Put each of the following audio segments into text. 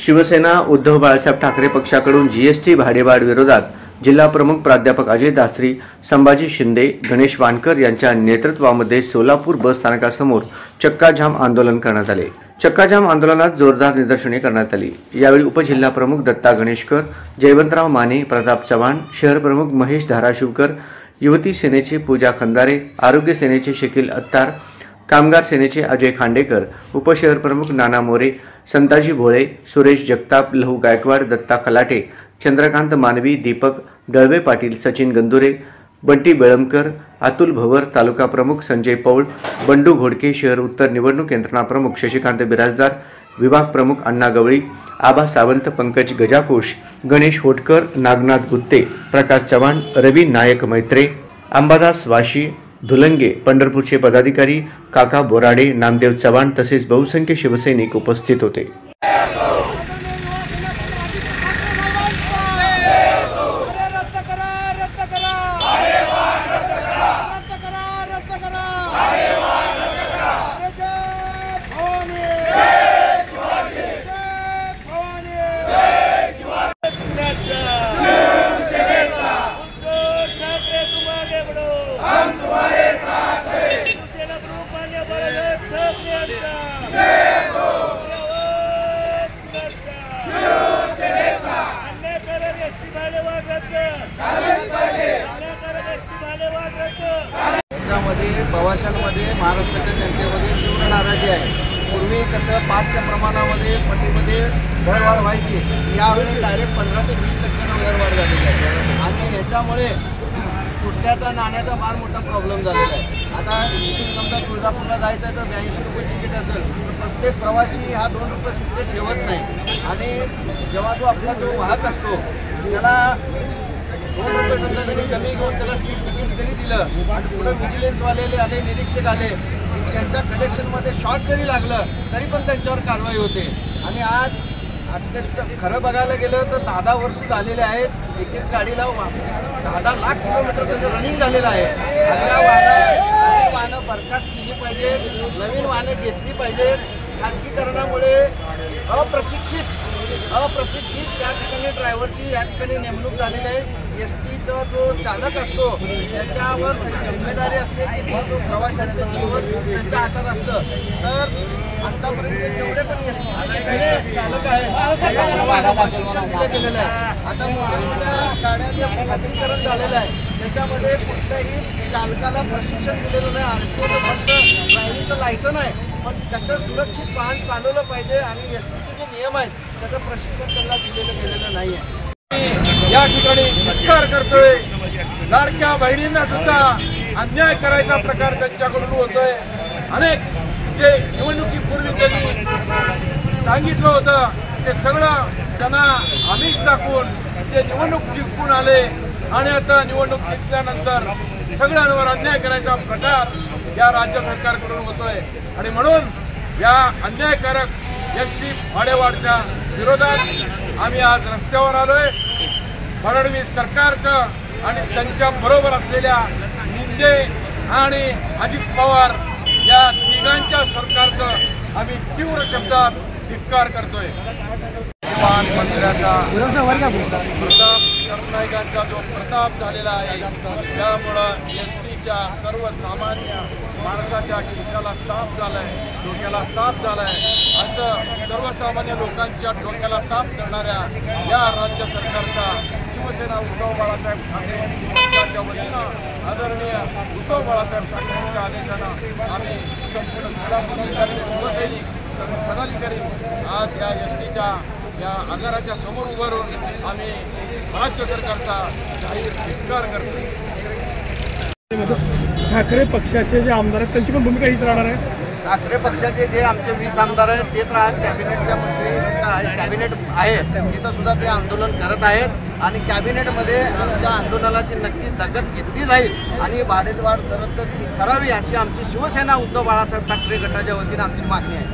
शिवसेना उद्धव बाळासाहेब ठाकरे पक्षाकडून जीएसटी भाडेवाढ विरोधात जिल्हा प्रमुख प्राध्यापक अजय दासरी, संभाजी शिंदे, गणेश वानकर यांच्या नेतृत्वामध्ये सोलापूर बस स्थानकासमोर चक्काजाम आंदोलन करण्यात आले। चक्काजाम आंदोलनात जोरदार निदर्शने करण्यात आली। यावेळी उपजिल्हा प्रमुख दत्ता गणेशकर, जयवंतराव माने, प्रताप चव्हाण, शहर प्रमुख महेश धाराशिवकर, युवती सेनेचे पूजा खंदारे, आरोग्य सेनेचे शकील अत्तार, कामगार सेनेचे अजय खांडेकर, उपशहर प्रमुख नाना मोरे, संताजी भोळे, सुरेश जगताप, लहू गायकवाड, दत्ता खलाटे, चंद्रकांत मानवी, दीपक दळवे पाटील, सचिन गंदुरे, बंटी बेळमकर, अतुल भवर, तालुका प्रमुख संजय पौळ, बंडू घोडके, शहर उत्तर निवडणूक यंत्रणा प्रमुख शशिकांत बिराजदार, विभाग प्रमुख अण्णा गवळी, आबा सावंत, पंकज गजाकोश, गणेश होटकर, नागनाथ गुत्ते, प्रकाश चव्हाण, रवी नायक मैत्रे, अंबादास वाशी, धुलंगे, पंढरपूरचे पदाधिकारी काका बोराडे, नामदेव चव्हाण तसेच बहुसंख्य शिवसैनिक उपस्थित होते। प्रवाशांमध्ये महाराष्ट्राच्या जनतेमध्ये तीव्र नाराजी आहे। पूर्वी कसं 5च्या प्रमाणामध्ये पटीमध्ये दरवाढ व्हायची, यावेळी डायरेक्ट 15 ते 20% दरवाढ झालेली आहे आणि ह्याच्यामुळे सुट्ट्याचा नाण्याचा फार मोठा प्रॉब्लेम झालेला आहे। आता समजा तुळजापूरला जायचं आहे तर 82 रुपये तिकीट असेल तर प्रत्येक प्रवासी हा 2 रुपये सुट्टे ठेवत नाही आणि जेव्हा तो आपला जो वाहक असतो त्याला 2 रुपये समजा त्यांनी कमी घेऊन त्याला सीट तिकीट जरी दिलं आणि पुढे व्हिजिलन्सवाले आले, निरीक्षक आले, त्यांच्या कलेक्शनमध्ये शॉर्ट जरी लागलं तरी पण त्यांच्यावर कारवाई होते। आणि आज खरं बघायला गेलं तर 10 वर्ष झालेले आहेत, एक गाडीला 10 लाख किलोमीटर त्याचं रनिंग झालेलं आहे। अशा वाहनं बरखास्त केली पाहिजेत, नवीन वाहनं घेतली पाहिजेत। खाजगीकरणामुळे अप्रशिक्षित त्या ठिकाणी ड्रायव्हरची या ठिकाणी नेमणूक झालेली आहे। एसटीचा जो चालक असतो त्याच्यावर सगळी जिम्मेदारी असते की जो प्रवाशांचं जीवन त्यांच्या हातात असतं। तर आतापर्यंत जेवढे पण एसटीचे चालक आहेत त्यांना प्रशिक्षण दिलं गेलेलं आहे। आता मोठ्या गाड्या जे खाजगीकरण झालेलं आहे त्याच्यामध्ये कुठल्याही चालकाला प्रशिक्षण दिलेलं नाही। आरटीओचं फक्त ड्रायव्हिंगचं लायसन आहे, पण कसं सुरक्षित वाहन चालवलं पाहिजे आणि एसटीचे जे नियम आहेत त्याचं प्रशिक्षण त्यांना दिलेलं गेलेलं नाही आहे। या ठिकाणी धिक्कार करतोय। लाडक्या बहिणींना सुद्धा अन्याय करायचा प्रकार त्यांच्याकडून होतोय। अनेक जे निवडणुकीपूर्वी त्यांनी सांगितलं होतं ते सगळं त्यांना आमिष दाखवून ते निवडणूक जिंकून आले आणि आता निवडणूक जिंकल्यानंतर सगळ्यांवर अन्याय करायचा प्रकार या राज्य सरकारकडून होतोय। आणि म्हणून या अन्यायकारक एसटी भाडेवाढच्या विरोधात आम्ही आज रस्त्यावर आलोय। फडणवीस सरकारचं आणि त्यांच्या बरोबर असलेल्या शिंदे आणि अजित पवार या तिघांच्या सरकारचं आम्ही तीव्र शब्दात धिक्कार करतोय। मंत्र्याचा प्रताप सरनाईकांचा जो प्रताप झालेला आहे त्यामुळं एसटीच्या सर्वसामान्य माणसाच्या खिशाला ताप झालाय, डोक्याला ताप झालाय। असं सर्वसामान्य लोकांच्या डोक्याला ताप करणाऱ्या या राज्य सरकारचा शिवसेना उद्धव बाळासाहेब ठाकरे यांच्या वतीनं आदरणीय उद्धव बाळासाहेब ठाकरे यांच्या आदेशानं आम्ही संपूर्ण सोलापूर शिवसैनिक पदाधिकारी आज या एसटीच्या या आगाराच्या समोर उभं राहून आम्ही राज्य सरकारचा जाहीर धिक्कार करतो। ठाकरे पक्षाचे जे आमदार आहेत त्यांची पण भूमिका हीच राहणार आहे। ठाकरे पक्षाचे जे आमचे 20 आमदार आहेत ते तर आज कॅबिनेटच्या मंत्री कॅबिनेट आहे तिथं सुद्धा ते आंदोलन करत आहेत आणि कॅबिनेटमध्ये आमच्या आंदोलनाची नक्की दखल घेतली जाईल आणि भाडेवाढ रद्द करावी अशी आमची शिवसेना उद्धव बाळासाहेब ठाकरे गटाच्या वतीने आमची मागणी आहे।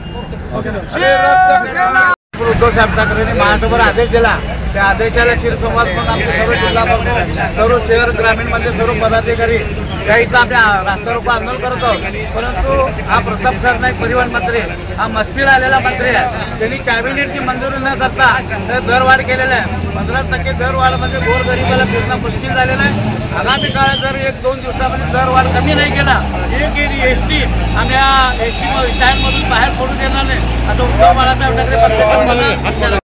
उद्धव साहेब ठाकरेंनी महाराष्ट्रभर आदेश दिला, त्या आदेशाला शिरसंवाद पण आमचे सर्व जिल्हा प्रमुख, सर्व शहर ग्रामीणमध्ये सर्व पदाधिकारी त्याचं आम्ही रास्ता रोको आंदोलन करत आहोत. परंतु हा प्रताप सरनाईक परिवहन मंत्री हा मस्तीला आलेला मंत्री आहे. त्यांनी कॅबिनेटची मंजुरी न करता दरवाढ केलेला आहे. 15% दरवाढमध्ये गोरगरिबाला फिरणं मुश्किल झालेलं आहे. आगामी काळात जर 1-2 दिवसामध्ये दरवाढ कमी नाही केला एक एसटी आम्ही या एसटी स्टँडमधून बाहेर पडू देणार नाही असं उद्धव बाळासाहेब ठाकरे पक्षाकडून.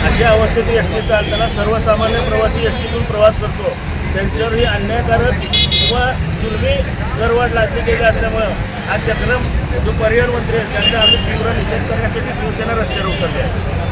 अशा अवस्थेत एसटी चालताना सर्वसामान्य प्रवासी एसटीतून प्रवास करतो त्यांच्यावर ही अन्यायकारक व जुलमी दरवाढ लागली गेली असल्यामुळं हा चक्रम जो परिवहन मंत्री आहे त्यांचा आम्ही तीव्र निषेध करण्यासाठी शिवसेना रस्त्यावर उतरले आहे.